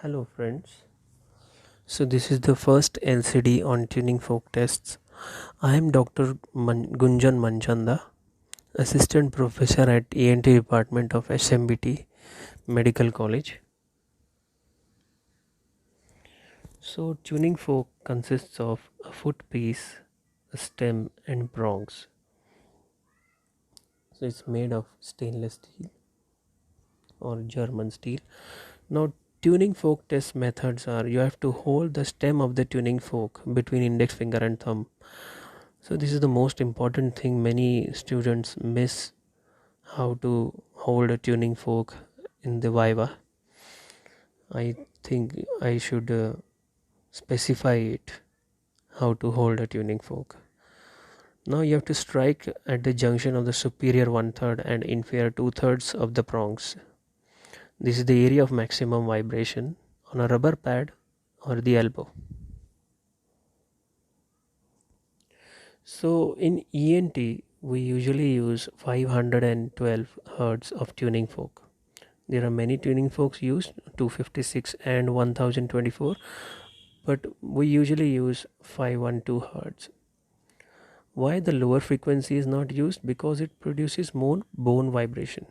Hello friends. So this is the first LCD on tuning fork tests. I am Dr. Gunjan Manchanda, Assistant Professor at ENT Department of SMBT Medical College. So tuning fork consists of a foot piece, a stem and prongs. So it's made of stainless steel or German steel. Now tuning fork test methods are you have to hold the stem of the tuning fork between index finger and thumb. So this is the most important thing. Many students miss how to hold a tuning fork in the Viva. I think I should specify it how to hold a tuning fork. Now you have to strike at the junction of the superior 1/3 and inferior 2/3 of the prongs. This is the area of maximum vibration on a rubber pad or the elbow. So in ENT we usually use 512 Hz of tuning fork. There are many tuning forks used, 256 and 1024, but we usually use 512 Hz. Why the lower frequency is not used? Because it produces more bone vibration.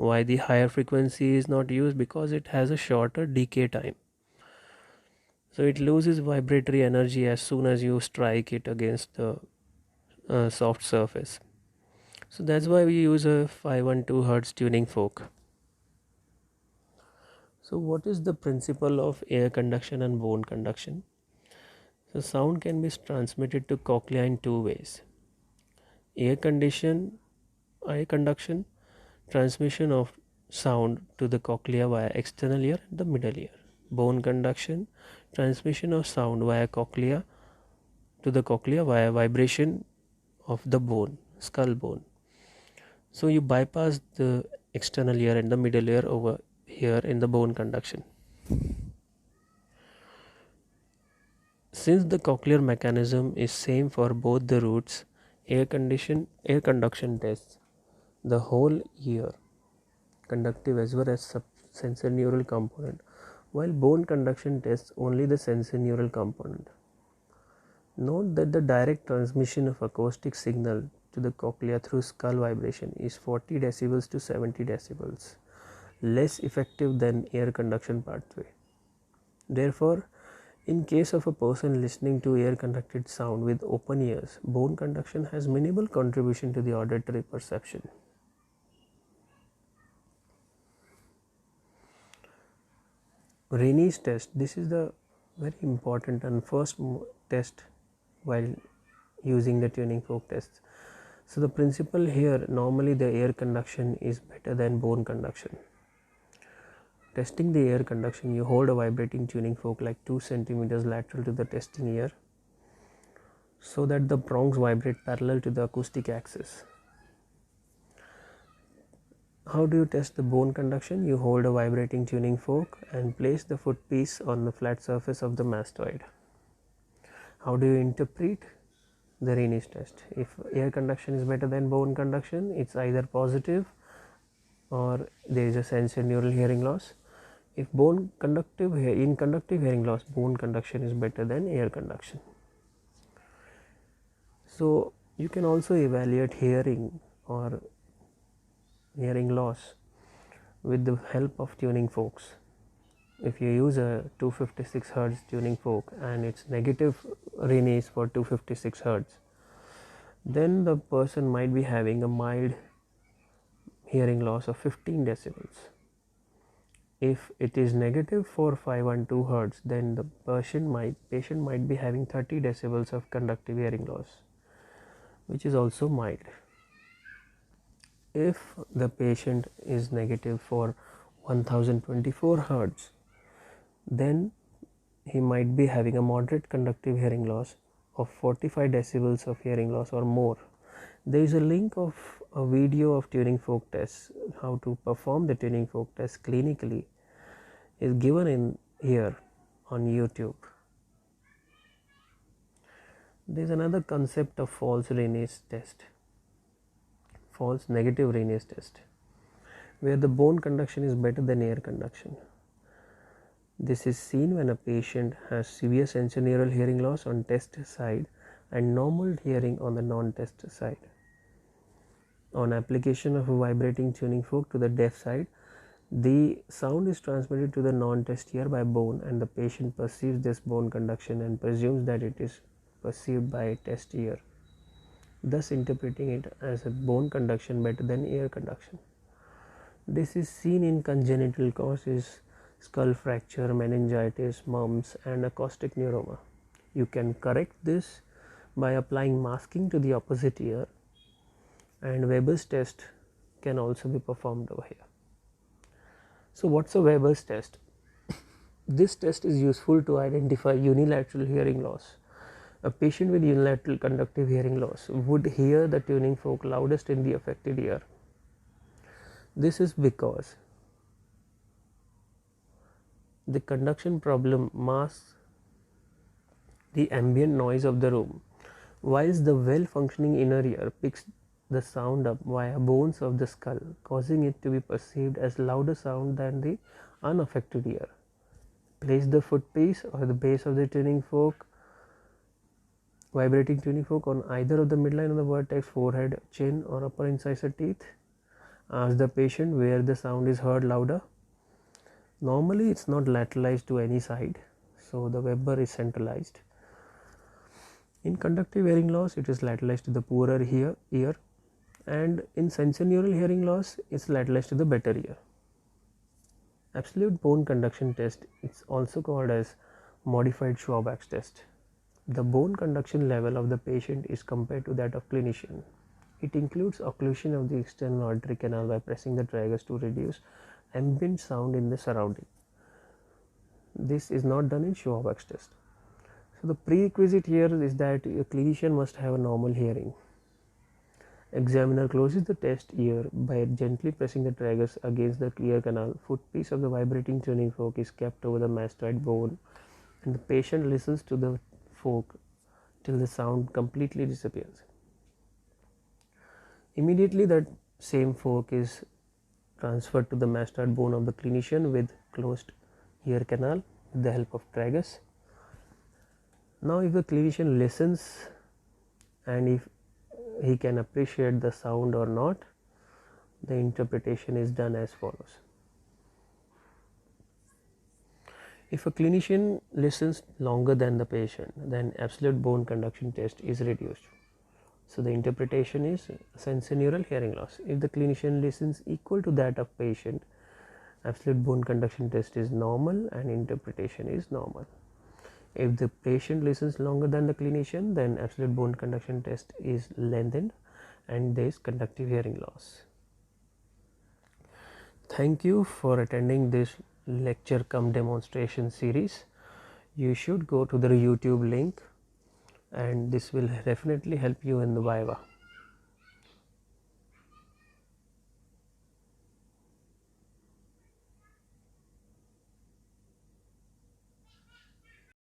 Why the higher frequency is not used? Because it has a shorter decay time. So it loses vibratory energy as soon as you strike it against the soft surface. So that's why we use a 512 Hz tuning fork. So what is the principle of air conduction and bone conduction? So sound can be transmitted to cochlea in two ways. Air conduction, transmission of sound to the cochlea via external ear and the middle ear. Bone conduction, transmission of sound via cochlea to the cochlea via vibration of the bone, skull bone. So you bypass the external ear and the middle ear over here in the bone conduction. Since the cochlear mechanism is same for both the roots, air conduction tests the whole ear, conductive as well as sensorineural component, while bone conduction tests only the sensorineural component. Note that the direct transmission of acoustic signal to the cochlea through skull vibration is 40 decibels to 70 decibels, less effective than air conduction pathway. Therefore, in case of a person listening to air conducted sound with open ears, bone conduction has minimal contribution to the auditory perception. Raynaud's test, this is the very important and first test while using the tuning fork tests. So the principle here, normally the air conduction is better than bone conduction. Testing the air conduction, you hold a vibrating tuning fork like 2 centimeters lateral to the testing ear so that the prongs vibrate parallel to the acoustic axis. How do you test the bone conduction? You hold a vibrating tuning fork and place the foot piece on the flat surface of the mastoid. How do you interpret the Raynaud's test? If air conduction is better than bone conduction, it's either positive or there is a sensorineural hearing loss. If in conductive hearing loss, bone conduction is better than air conduction. So you can also evaluate hearing or hearing loss with the help of tuning forks. If you use a 256 Hz tuning fork and it's negative Raynaud's for 256 Hz, then the person might be having a mild hearing loss of 15 decibels. If it is negative for 512 Hz, then the patient might be having 30 decibels of conductive hearing loss, which is also mild. If the patient is negative for 1024 Hz, then he might be having a moderate conductive hearing loss of 45 decibels of hearing loss or more. There is a link of a video of tuning fork tests, how to perform the tuning fork test clinically is given in here on YouTube. There is another concept of false Raynaud's test, false negative Raynaud's test, where the bone conduction is better than air conduction. This is seen when a patient has severe sensorineural hearing loss on test side and normal hearing on the non-test side. On application of a vibrating tuning fork to the deaf side, the sound is transmitted to the non-test ear by bone, and the patient perceives this bone conduction and presumes that it is perceived by test ear, thus interpreting it as a bone conduction better than ear conduction. This is seen in congenital causes, skull fracture, meningitis, mumps, and acoustic neuroma. You can correct this by applying masking to the opposite ear, and Weber's test can also be performed over here. So what's a Weber's test? This test is useful to identify unilateral hearing loss. A patient with unilateral conductive hearing loss would hear the tuning fork loudest in the affected ear. This is because the conduction problem masks the ambient noise of the room, whilst the well-functioning inner ear picks the sound up via bones of the skull, causing it to be perceived as louder sound than the unaffected ear. Place the footpiece or the base of the tuning fork, vibrating tuning fork, on either of the midline of the vertex, forehead, chin, or upper incisor teeth. Ask the patient where the sound is heard louder. Normally it's not lateralized to any side, so the Weber is centralized. In conductive hearing loss, it is lateralized to the poorer ear, and in sensorineural hearing loss, it's lateralized to the better ear. Absolute bone conduction test is also called as modified Schwabach's test. The bone conduction level of the patient is compared to that of clinician. It includes occlusion of the external auditory canal by pressing the tragus to reduce ambient sound in the surrounding. This is not done in Schwabach's test. So the prerequisite here is that a clinician must have a normal hearing. Examiner closes the test ear by gently pressing the tragus against the ear canal. Footpiece of the vibrating tuning fork is kept over the mastoid bone, and the patient listens to the fork till the sound completely disappears. Immediately that same fork is transferred to the mastoid bone of the clinician with closed ear canal with the help of tragus. Now if the clinician listens and if he can appreciate the sound or not, the interpretation is done as follows. If a clinician listens longer than the patient, then absolute bone conduction test is reduced. So the interpretation is sensorineural hearing loss. If the clinician listens equal to that of patient, absolute bone conduction test is normal and interpretation is normal. If the patient listens longer than the clinician, then absolute bone conduction test is lengthened and there is conductive hearing loss. Thank you for attending this lecture cum demonstration series. You should go to the YouTube link, and this will definitely help you in the Viva.